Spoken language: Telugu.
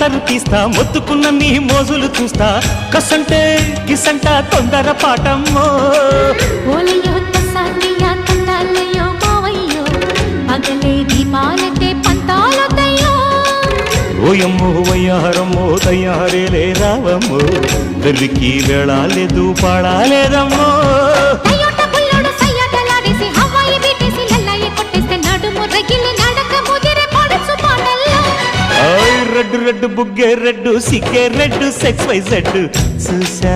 కట్టరు తీస్తా మొత్తుకున్న నీ మోజులు చూస్తా కసంటే కిసంట తొందర పాటమ్మో ఓలయ్యో తసానియా తండాలయ్యో మావయ్యో పగలే దీపాలకే పంతాలొద్దయ్యో ఓయమ్మో వయ్యారమ్మో తయ్యారేలే రావమ్మో వెర్రికి వేళాలేదు పాడాలేదమ్మో అయ్యోట బుల్లోడు సయ్యాటలాడేసి హవాయి బీటేసి లల్లాయి కొట్టేస్తే నడుము రగిలి నడక ముదిరే పడుచు పాటల్లో రెడ్డు రెడ్డు బుగ్గే రెడ్డు సిగ్గే రెడ్డు సెక్స్ వై జెడ్ చూసా